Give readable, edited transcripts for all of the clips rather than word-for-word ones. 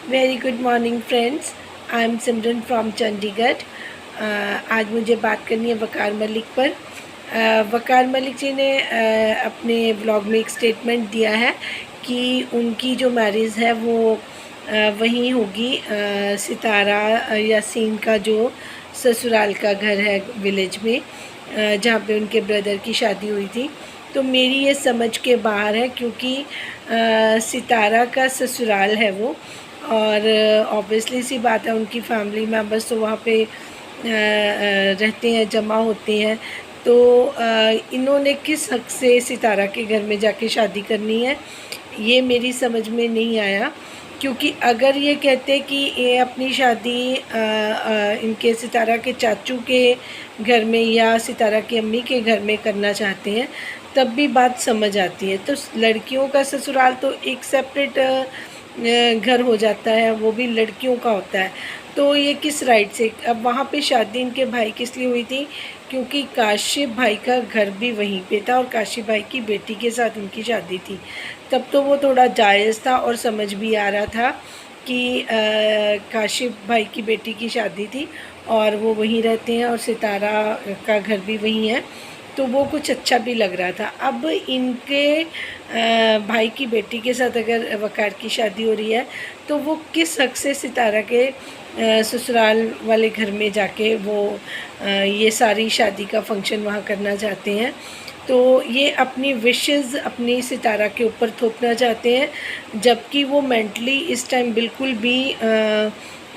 Very good morning friends, I am Simran from Chandigarh. आज मुझे बात करनी है वकार मलिक पर। वकार मलिक जी ने अपने ब्लॉग में एक स्टेटमेंट दिया है कि उनकी जो मैरिज है वो वहीं होगी, सितारा यासीन का जो ससुराल का घर है विलेज में, जहाँ पे उनके ब्रदर की शादी हुई थी। तो मेरी ये समझ के बाहर है, क्योंकि सितारा का ससुराल है वो, और ऑब्वियसली सी बात है उनकी फैमिली मेम्बर्स तो वहाँ पे रहते हैं, जमा होते हैं। तो इन्होंने किस हक़ से सितारा के घर में जाके शादी करनी है, ये मेरी समझ में नहीं आया। क्योंकि अगर ये कहते कि ये अपनी शादी इनके सितारा के चाचू के घर में या सितारा की अम्मी के घर में करना चाहते हैं, तब भी बात समझ आती है। तो लड़कियों का ससुराल तो एक सेपरेट घर हो जाता है, वो भी लड़कियों का होता है। तो ये किस राइट से, अब वहाँ पे शादी इनके भाई किस लिए हुई थी, क्योंकि काशिफ भाई का घर भी वहीं पे था और काशिफ भाई की बेटी के साथ उनकी शादी थी। तब तो वो थोड़ा जायज़ था और समझ भी आ रहा था कि काशिफ भाई की बेटी की शादी थी और वो वहीं रहते हैं और सितारा का घर भी वहीं है, तो वो कुछ अच्छा भी लग रहा था। अब इनके भाई की बेटी के साथ अगर वकार की शादी हो रही है, तो वो किस हक़ से सितारा के ससुराल वाले घर में जाके वो ये सारी शादी का फंक्शन वहाँ करना चाहते हैं। तो ये अपनी विशेज़ अपनी सितारा के ऊपर थोपना चाहते हैं, जबकि वो मेंटली इस टाइम बिल्कुल भी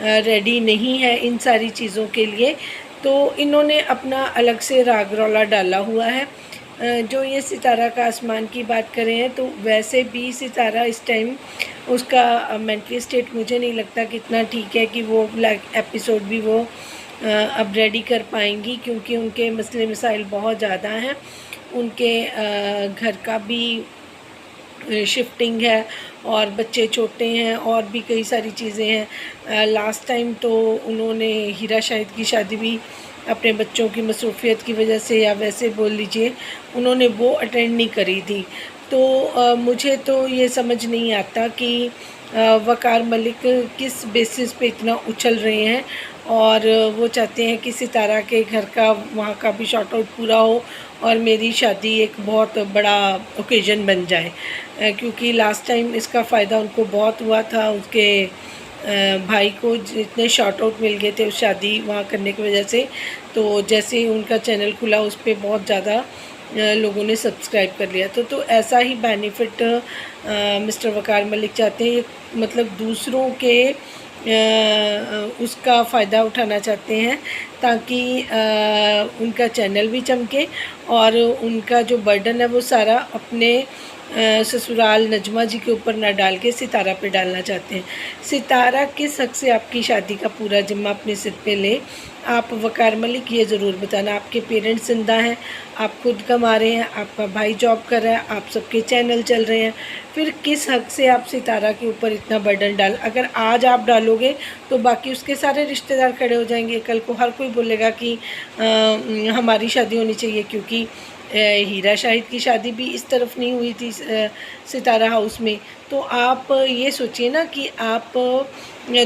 रेडी नहीं है इन सारी चीज़ों के लिए। तो इन्होंने अपना अलग से राग रौला डाला हुआ है। जो ये सितारा का आसमान की बात करें तो वैसे भी सितारा इस टाइम उसका मेंटली स्टेट मुझे नहीं लगता कि इतना ठीक है कि वो ब्लैक एपिसोड भी वो अब रेडी कर पाएंगी, क्योंकि उनके मसले मसाइल बहुत ज़्यादा हैं। उनके घर का भी शिफ्टिंग है और बच्चे छोटे हैं और भी कई सारी चीज़ें हैं। लास्ट टाइम तो उन्होंने हीरा शाहिद की शादी भी अपने बच्चों की मसरूफियत की वजह से, या वैसे बोल लीजिए, उन्होंने वो अटेंड नहीं करी थी। तो मुझे तो ये समझ नहीं आता कि वकार मलिक किस बेसिस पे इतना उछल रहे हैं, और वो चाहते हैं कि सितारा के घर का वहाँ का भी शॉर्ट आउट पूरा हो और मेरी शादी एक बहुत बड़ा ओकेज़न बन जाए। क्योंकि लास्ट टाइम इसका फ़ायदा उनको बहुत हुआ था, उसके भाई को जितने शॉर्ट आउट मिल गए थे उस शादी वहाँ करने की वजह से। तो जैसे ही उनका चैनल खुला उस पर बहुत ज़्यादा लोगों ने सब्सक्राइब कर लिया। तो ऐसा ही बेनिफिट मिस्टर वकार मलिक चाहते हैं, मतलब दूसरों के उसका फ़ायदा उठाना चाहते हैं, ताकि उनका चैनल भी चमके और उनका जो बर्डन है वो सारा अपने ससुराल नजमा जी के ऊपर ना डाल के सितारा पे डालना चाहते हैं। सितारा किस हक़ से आपकी शादी का पूरा जिम्मा अपने सिर पे ले, आप वकार मलिक ये ज़रूर बताना। आपके पेरेंट्स ज़िंदा हैं, आप खुद कमा रहे हैं, आपका भाई जॉब कर रहा है, आप सबके चैनल चल रहे हैं, फिर किस हक़ से आप सितारा के ऊपर इतना बर्डन डाल, अगर आज आप डालोगे तो बाकी उसके सारे रिश्तेदार खड़े हो जाएंगे। कल को हर कोई बोलेगा कि हमारी शादी होनी चाहिए, क्योंकि हीरा शाहिद की शादी भी इस तरफ नहीं हुई थी, सितारा हाउस में। तो आप ये सोचिए ना कि आप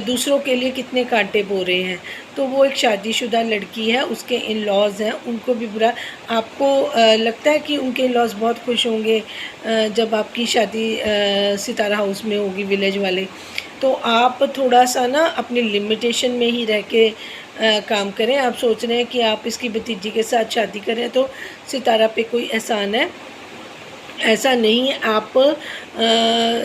दूसरों के लिए कितने कांटे बो रहे हैं। तो वो एक शादीशुदा लड़की है, उसके इन लॉज़ हैं, उनको भी बुरा, आपको लगता है कि उनके इन लॉज़ बहुत खुश होंगे जब आपकी शादी सितारा हाउस में होगी, विलेज वाले। तो आप थोड़ा सा ना अपनी लिमिटेशन में ही रह के काम करें। आप सोच रहे हैं कि आप इसकी भतीजी के साथ शादी करें तो सितारा पे कोई एहसान है, ऐसा नहीं है। आप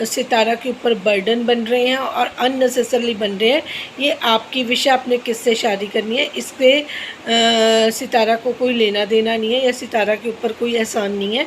सितारा के ऊपर बर्डन बन रहे हैं और अननेसेसरली बन रहे हैं। ये आपकी विश है, आपने किससे शादी करनी है, इससे सितारा को कोई लेना देना नहीं है, या सितारा के ऊपर कोई एहसान नहीं है।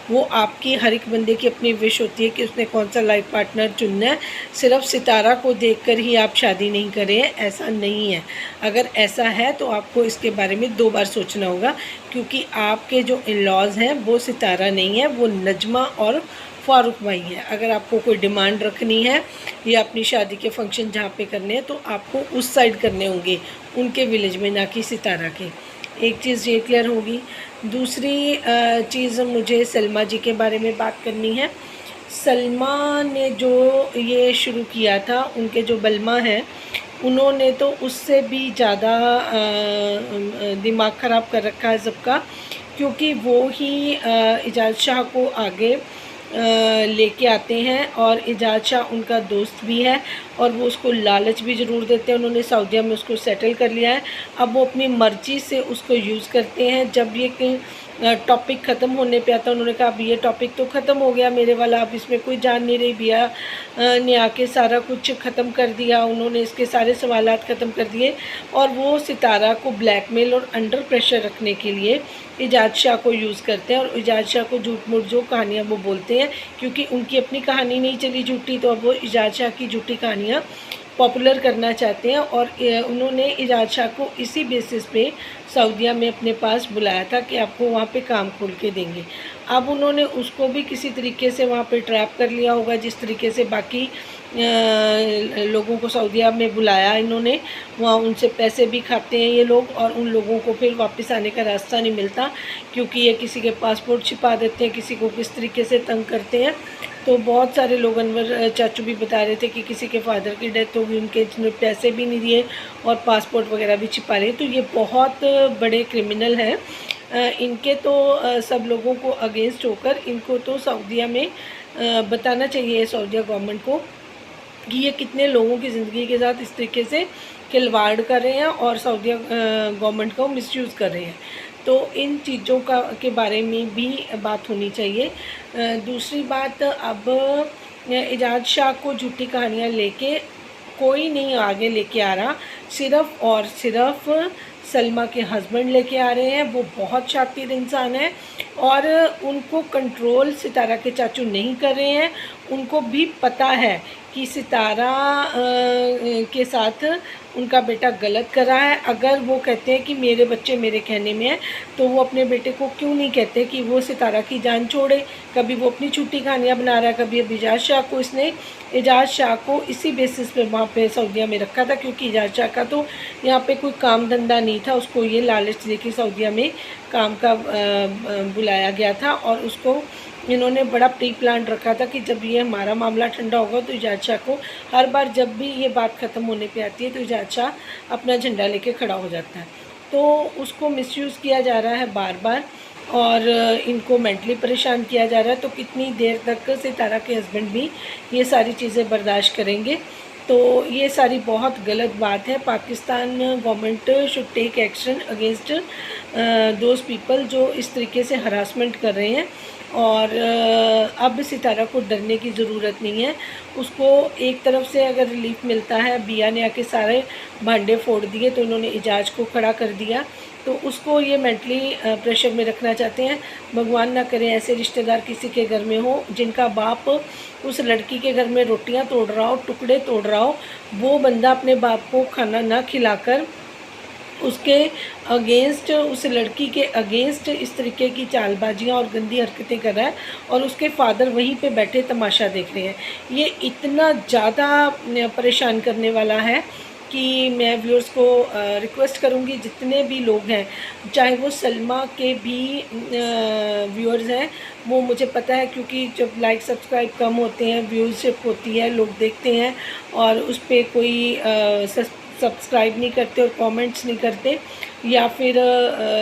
वो आपकी हर एक बंदे की अपनी विश होती है कि उसने कौन सा लाइफ पार्टनर चुनना है। सिर्फ सितारा को देखकर ही आप शादी नहीं कर रहे हैं, ऐसा नहीं है। अगर ऐसा है तो आपको इसके बारे में 2 बार सोचना होगा, क्योंकि आपके जो इन लॉज़ हैं वो सितारा नहीं है, वो नजमा और फ़ारूक भाई हैं। अगर आपको कोई डिमांड रखनी है या अपनी शादी के फंक्शन जहाँ पे करने हैं, तो आपको उस साइड करने होंगे, उनके विलेज में, ना कि सितारा के। एक चीज़ ये क्लियर होगी। दूसरी चीज़ मुझे सलमा जी के बारे में बात करनी है। सलमा ने जो ये शुरू किया था, उनके जो बलमा हैं उन्होंने तो उससे भी ज़्यादा दिमाग ख़राब कर रखा है सबका, क्योंकि वो ही इजाज़ शाह को आगे लेके आते हैं और इजाज़ शाह उनका दोस्त भी है और वो उसको लालच भी ज़रूर देते हैं। उन्होंने सऊदीया में उसको सेटल कर लिया है, अब वो अपनी मर्ज़ी से उसको यूज़ करते हैं। जब ये टॉपिक ख़त्म होने पे आता, उन्होंने कहा अब ये टॉपिक तो ख़त्म हो गया मेरे वाला, अब इसमें कोई जान नहीं रही। बिया ने आके सारा कुछ ख़त्म कर दिया, उन्होंने इसके सारे सवालात ख़त्म कर दिए और वो सितारा को ब्लैकमेल और अंडर प्रेशर रखने के लिए इजाज़ शाह को यूज़ करते हैं और इजाज़ शाह को झूठ मूठ जो कहानियाँ वो बोलते हैं, क्योंकि उनकी अपनी कहानी नहीं चली झूठी, तो अब वो इजाज़ शाह की झूठी कहानियाँ पॉपुलर करना चाहते हैं। और उन्होंने इजाज़ शाह को इसी बेसिस पे सऊदीया में अपने पास बुलाया था कि आपको वहाँ पे काम खोल के देंगे। अब उन्होंने उसको भी किसी तरीके से वहाँ पे ट्रैप कर लिया होगा, जिस तरीके से बाकी लोगों को सऊदीया में बुलाया इन्होंने, वहाँ उनसे पैसे भी खाते हैं ये लोग और उन लोगों को फिर वापस आने का रास्ता नहीं मिलता, क्योंकि ये किसी के पासपोर्ट छिपा देते हैं, किसी को किस तरीके से तंग करते हैं। तो बहुत सारे लोग, अनवर चाचू भी बता रहे थे कि किसी के फादर की डेथ हो गई, उनके पैसे भी नहीं दिए और पासपोर्ट वगैरह भी छिपा रहे। तो ये बहुत बड़े क्रिमिनल हैं। इनके तो सब लोगों को अगेंस्ट होकर इनको तो सऊदीया में बताना चाहिए, सऊदीया गवर्नमेंट को, कि ये कितने लोगों की ज़िंदगी के साथ इस तरीके से खिलवाड़ कर रहे हैं और सऊदीया गवर्नमेंट को मिसयूज़ कर रहे हैं। तो इन चीज़ों के बारे में भी बात होनी चाहिए। दूसरी बात, अब इजाज़ शाह को झूठी कहानियाँ लेके कोई नहीं आगे लेके आ रहा, सिर्फ़ और सिर्फ सलमा के हस्बैंड लेके आ रहे हैं। वो बहुत शातिर इंसान है और उनको कंट्रोल सितारा के चाचू नहीं कर रहे हैं। उनको भी पता है कि सितारा के साथ उनका बेटा गलत कर रहा है। अगर वो कहते हैं कि मेरे बच्चे मेरे कहने में हैं, तो वो अपने बेटे को क्यों नहीं कहते कि वो सितारा की जान छोड़े। कभी वो अपनी छुट्टी कहानियाँ बना रहा है, कभी अब इजाज़ शाह को, इसने इजाज़ शाह को इसी बेसिस पे वहाँ पे सऊदीया में रखा था, क्योंकि इजाज़ शाह का तो यहाँ पे कोई काम धंधा नहीं था। उसको ये लालच देके सऊदीया में काम का बुलाया गया था और उसको इन्होंने बड़ा प्री प्लान रखा था कि जब ये हमारा मामला ठंडा होगा तो इजाज़ शाह को, हर बार जब भी ये बात ख़त्म होने पे आती है तो इजाज़ शाह अपना झंडा लेके खड़ा हो जाता है। तो उसको मिसयूज़ किया जा रहा है बार बार और इनको मेंटली परेशान किया जा रहा है। तो कितनी देर तक सितारा के हस्बैंड भी ये सारी चीज़ें बर्दाश्त करेंगे। तो ये सारी बहुत गलत बात है। Pakistan government should take action against those people जो इस तरीके से हरासमेंट कर रहे हैं। और अब सितारा को डरने की ज़रूरत नहीं है। उसको एक तरफ से अगर रिलीफ मिलता है, बिया ने आके सारे भांडे फोड़ दिए तो उन्होंने इजाज़ को खड़ा कर दिया, तो उसको ये मेंटली प्रेशर में रखना चाहते हैं। भगवान ना करे ऐसे रिश्तेदार किसी के घर में हो जिनका बाप उस लड़की के घर में रोटियां तोड़ रहा हो, टुकड़े तोड़ रहा हो, वो बंदा अपने बाप को खाना ना खिलाकर उसके अगेंस्ट, उस लड़की के अगेंस्ट इस तरीके की चालबाजियाँ और गंदी हरकतें कर रहा है और उसके फादर वहीं पे बैठे तमाशा देख रहे हैं। ये इतना ज़्यादा परेशान करने वाला है कि मैं व्यूअर्स को रिक्वेस्ट करूँगी, जितने भी लोग हैं, चाहे वो सलमा के भी व्यूअर्स हैं, वो मुझे पता है क्योंकि जब लाइक सब्सक्राइब कम होते हैं, व्यूज़शिप होती है, लोग देखते हैं और उस पर कोई सब्सक्राइब नहीं करते और कमेंट्स नहीं करते या फिर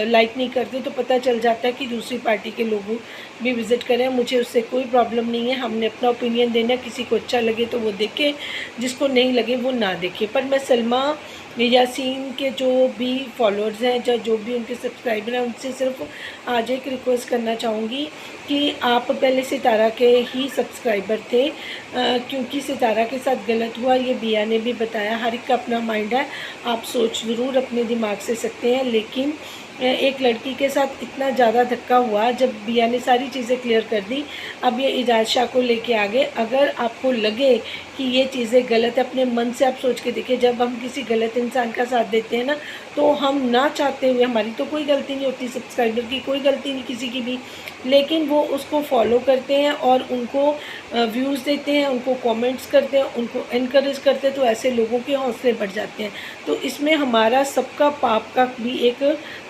लाइक नहीं करते, तो पता चल जाता है कि दूसरी पार्टी के लोग भी विज़िट करें। मुझे उससे कोई प्रॉब्लम नहीं है, हमने अपना ओपिनियन देना, किसी को अच्छा लगे तो वो देखे, जिसको नहीं लगे वो ना देखे। पर मैं सलमा यासीन के जो भी फॉलोअर्स हैं या जो भी उनके सब्सक्राइबर हैं, उनसे सिर्फ आज एक रिक्वेस्ट करना चाहूँगी कि आप पहले सितारा के ही सब्सक्राइबर थे, क्योंकि सितारा के साथ गलत हुआ, ये बिया ने भी बताया। हर एक का अपना माइंड है, आप सोच ज़रूर अपने दिमाग से सकते हैं, लेकिन एक लड़की के साथ इतना ज़्यादा धक्का हुआ जब बिया ने सारी चीज़ें क्लियर कर दी। अब ये इजाज़ शाह को लेके आ गए। अगर आपको लगे कि ये चीज़ें गलत है, अपने मन से आप सोच के देखिए, जब हम किसी गलत इंसान का साथ देते हैं ना, तो हम ना चाहते हुए, हमारी तो कोई गलती नहीं होती, सब्सक्राइबर की कोई गलती नहीं किसी की भी, लेकिन वो उसको फॉलो करते हैं और उनको व्यूज़ देते हैं, उनको कमेंट्स करते हैं, उनको एनकरेज करते हैं, तो ऐसे लोगों के हौसले बढ़ जाते हैं। तो इसमें हमारा सबका पाप का भी एक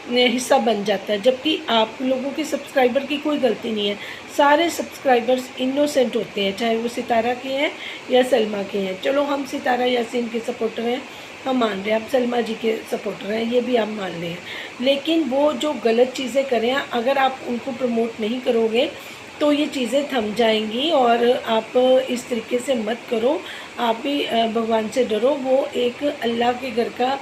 हिस्सा बन जाता है, जबकि आप लोगों के सब्सक्राइबर की कोई गलती नहीं है। सारे सब्सक्राइबर्स इनोसेंट होते हैं, चाहे वो सितारा के हैं या सलमा के हैं। चलो हम सितारा यासीन के सपोर्टर हैं, हम मान रहे हैं, आप सलमा जी के सपोर्टर हैं, ये भी आप मान रहे हैं। लेकिन वो जो गलत चीज़ें करें, अगर आप उनको प्रमोट नहीं करोगे तो ये चीज़ें थम जाएंगी। और आप इस तरीके से मत करो, आप भी भगवान से डरो। वो एक अल्लाह के घर का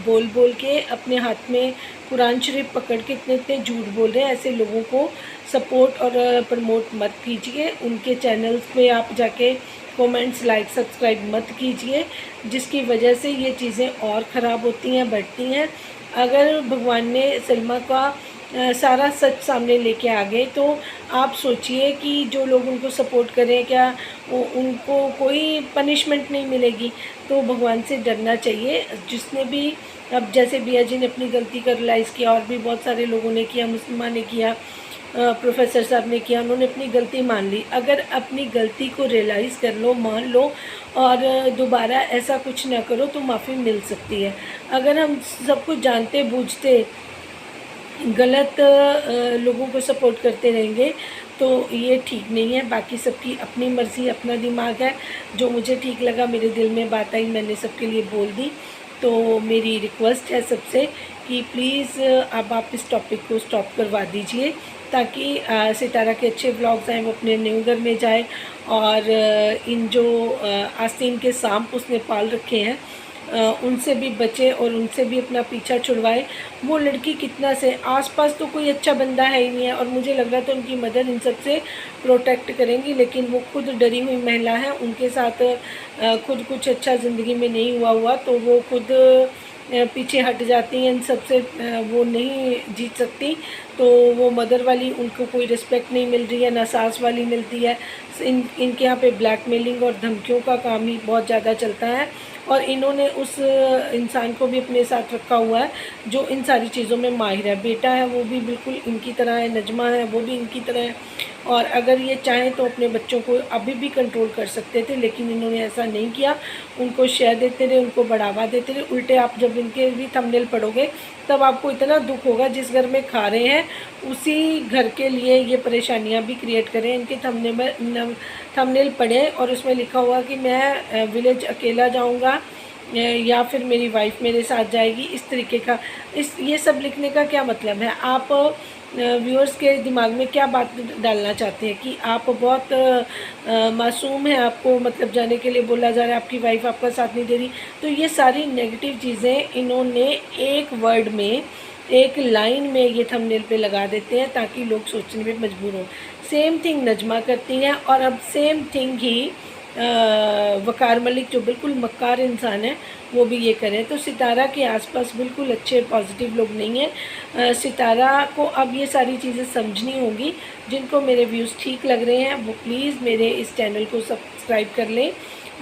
बोल बोल के अपने हाथ में कुरान शरीफ पकड़ के इतने इतने झूठ बोल रहे हैं। ऐसे लोगों को सपोर्ट और प्रमोट मत कीजिए। उनके चैनल्स पे आप जाके कमेंट्स, लाइक, सब्सक्राइब मत कीजिए, जिसकी वजह से ये चीज़ें और ख़राब होती हैं, बढ़ती हैं। अगर भगवान ने सलमा का सारा सच सामने लेके आ गए, तो आप सोचिए कि जो लोग उनको सपोर्ट करें, क्या उनको कोई पनिशमेंट नहीं मिलेगी? तो भगवान से डरना चाहिए। जिसने भी, अब जैसे बिया जी ने अपनी गलती का रियलाइज़ किया, और भी बहुत सारे लोगों ने किया, मुस्लिमा ने किया, प्रोफेसर साहब ने किया, उन्होंने अपनी गलती मान ली। अगर अपनी गलती को रियलाइज़ कर लो, मान लो, और दोबारा ऐसा कुछ ना करो, तो माफ़ी मिल सकती है। अगर हम सब कुछ जानते बूझते गलत लोगों को सपोर्ट करते रहेंगे, तो ये ठीक नहीं है। बाकी सबकी अपनी मर्ज़ी, अपना दिमाग है। जो मुझे ठीक लगा, मेरे दिल में बात आई, मैंने सबके लिए बोल दी। तो मेरी रिक्वेस्ट है सबसे कि प्लीज़ अब आप इस टॉपिक को स्टॉप करवा दीजिए, ताकि सितारा के अच्छे व्लॉग्स आएँ, वो अपने न्यू घर में जाए। और इन जो आस्तीन के सांप उसने पाल रखे हैं, उनसे भी बचे और उनसे भी अपना पीछा छुड़वाए। वो लड़की कितना से, आसपास तो कोई अच्छा बंदा है ही नहीं है, और मुझे लग रहा था उनकी मदर इन सब से प्रोटेक्ट करेंगी, लेकिन वो खुद डरी हुई महिला है। उनके साथ खुद कुछ अच्छा ज़िंदगी में नहीं हुआ, तो वो खुद पीछे हट जाती हैं, इन सब से वो नहीं जीत सकती। तो वो मदर वाली, उनको कोई रिस्पेक्ट नहीं मिल रही है, ना सास वाली मिलती है। इनके यहाँ पे ब्लैकमेलिंग और धमकियों का काम ही बहुत ज़्यादा चलता है। और इन्होंने उस इंसान को भी अपने साथ रखा हुआ है जो इन सारी चीज़ों में माहिर है। बेटा है वो भी बिल्कुल इनकी तरह है, नजमा है वो भी इनकी तरह है। और अगर ये चाहें तो अपने बच्चों को अभी भी कंट्रोल कर सकते थे, लेकिन इन्होंने ऐसा नहीं किया। उनको शेयर देते रहे, उनको बढ़ावा देते रहे। उल्टे आप जब इनके भी थंबनेल पढ़ोगे, तब आपको इतना दुख होगा, जिस घर में खा रहे हैं उसी घर के लिए ये परेशानियां भी क्रिएट करें। इनके थंबनेल पढ़ें और उसमें लिखा हुआ कि मैं विलेज अकेला जाऊंगा, या फिर मेरी वाइफ मेरे साथ जाएगी, इस तरीके का। ये सब लिखने का क्या मतलब है? आप व्यूअर्स के दिमाग में क्या बात डालना चाहते हैं कि आप बहुत मासूम हैं, आपको मतलब जाने के लिए बोला जा रहा है, आपकी वाइफ आपका साथ नहीं दे रही। तो ये सारी नेगेटिव चीज़ें इन्होंने एक वर्ड में, एक लाइन में ये थंबनेल पे लगा देते हैं, ताकि लोग सोचने में मजबूर हों। सेम थिंग नजमा करती हैं, और अब सेम थिंग ही वकार मलिक, जो बिल्कुल मक्कार इंसान है, वो भी ये करें। तो सितारा के आसपास बिल्कुल अच्छे पॉजिटिव लोग नहीं हैं। सितारा को अब ये सारी चीज़ें समझनी होंगी। जिनको मेरे व्यूज़ ठीक लग रहे हैं, वो प्लीज़ मेरे इस चैनल को सब्सक्राइब कर लें,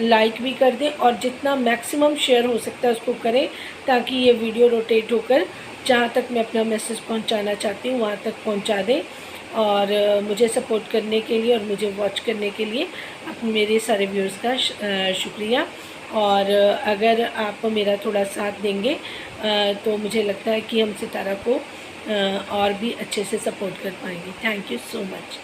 लाइक भी कर दें, और जितना मैक्सिमम शेयर हो सकता है उसको करें, ताकि ये वीडियो रोटेट होकर जहाँ तक मैं अपना मैसेज पहुँचाना चाहती हूँ वहाँ तक पहुँचा दें। और मुझे सपोर्ट करने के लिए और मुझे वॉच करने के लिए मेरे सारे व्यूअर्स का शुक्रिया। और अगर आप मेरा थोड़ा साथ देंगे, तो मुझे लगता है कि हम सितारा को और भी अच्छे से सपोर्ट कर पाएंगे। Thank you so much.